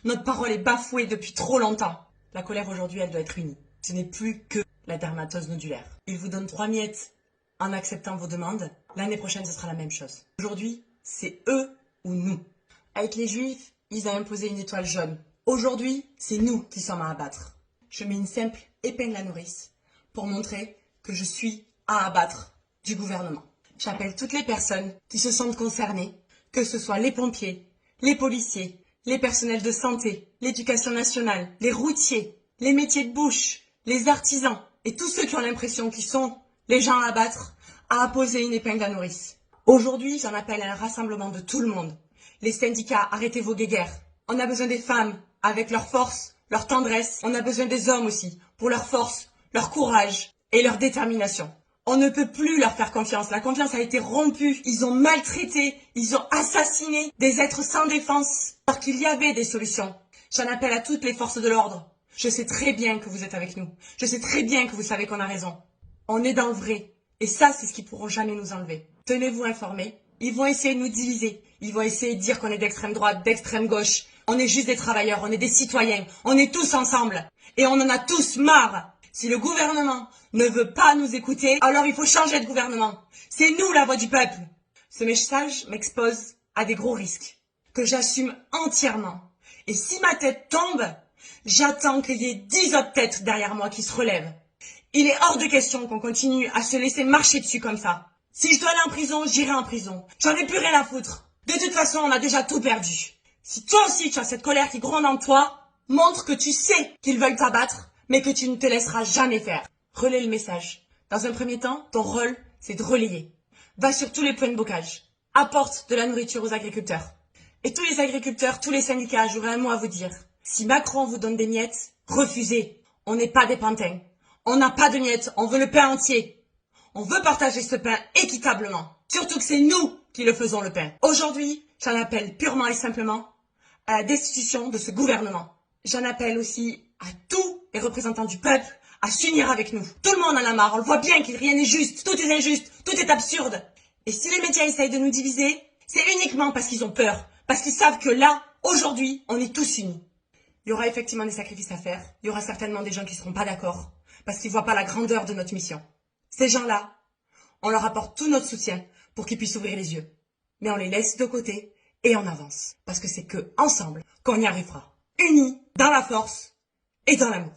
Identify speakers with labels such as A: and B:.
A: Notre parole est bafouée depuis trop longtemps. La colère aujourd'hui, elle doit être unie. Ce n'est plus que la dermatose nodulaire. Ils vous donnent 3 miettes en acceptant vos demandes. L'année prochaine, ce sera la même chose. Aujourd'hui, c'est eux ou nous. Avec les Juifs, ils ont imposé une étoile jaune. Aujourd'hui, c'est nous qui sommes à abattre. Je mets une simple épingle à nourrice pour montrer que je suis à abattre du gouvernement. J'appelle toutes les personnes qui se sentent concernées, que ce soit les pompiers, les policiers, les personnels de santé, l'éducation nationale, les routiers, les métiers de bouche, les artisans et tous ceux qui ont l'impression qu'ils sont les gens à abattre, à apposer une épingle à nourrice. Aujourd'hui, j'en appelle à un rassemblement de tout le monde. Les syndicats, arrêtez vos guéguerres. On a besoin des femmes avec leur force, leur tendresse. On a besoin des hommes aussi pour leur force, leur courage et leur détermination. On ne peut plus leur faire confiance. La confiance a été rompue. Ils ont maltraité, ils ont assassiné des êtres sans défense. Alors qu'il y avait des solutions. J'en appelle à toutes les forces de l'ordre. Je sais très bien que vous êtes avec nous. Je sais très bien que vous savez qu'on a raison. On est dans le vrai. Et ça, c'est ce qu'ils pourront jamais nous enlever. Tenez-vous informés. Ils vont essayer de nous diviser. Ils vont essayer de dire qu'on est d'extrême droite, d'extrême gauche. On est juste des travailleurs, on est des citoyens. On est tous ensemble. Et on en a tous marre. Si le gouvernement ne veut pas nous écouter, alors il faut changer de gouvernement. C'est nous la voix du peuple. Ce message m'expose à des gros risques que j'assume entièrement. Et si ma tête tombe, j'attends qu'il y ait 10 autres têtes derrière moi qui se relèvent. Il est hors de question qu'on continue à se laisser marcher dessus comme ça. Si je dois aller en prison, j'irai en prison. J'en ai plus rien à foutre. De toute façon, on a déjà tout perdu. Si toi aussi tu as cette colère qui gronde en toi, montre que tu sais qu'ils veulent t'abattre, mais que tu ne te laisseras jamais faire. Relaie le message. Dans un premier temps, ton rôle, c'est de relayer. Va sur tous les points de bocage. Apporte de la nourriture aux agriculteurs. Et tous les agriculteurs, tous les syndicats, j'aurais un mot à vous dire. Si Macron vous donne des miettes, refusez. On n'est pas des pantins. On n'a pas de miettes, on veut le pain entier. On veut partager ce pain équitablement. Surtout que c'est nous qui le faisons le pain. Aujourd'hui, j'en appelle purement et simplement à la destitution de ce gouvernement. J'en appelle aussi à tous les représentants du peuple à s'unir avec nous. Tout le monde en a marre, on le voit bien que rien n'est juste, tout est injuste, tout est absurde. Et si les médias essayent de nous diviser, c'est uniquement parce qu'ils ont peur. Parce qu'ils savent que là, aujourd'hui, on est tous unis. Il y aura effectivement des sacrifices à faire. Il y aura certainement des gens qui ne seront pas d'accord. Parce qu'ils ne voient pas la grandeur de notre mission. Ces gens-là, on leur apporte tout notre soutien pour qu'ils puissent ouvrir les yeux. Mais on les laisse de côté et on avance. Parce que c'est que ensemble qu'on y arrivera. Unis, dans la force et dans l'amour.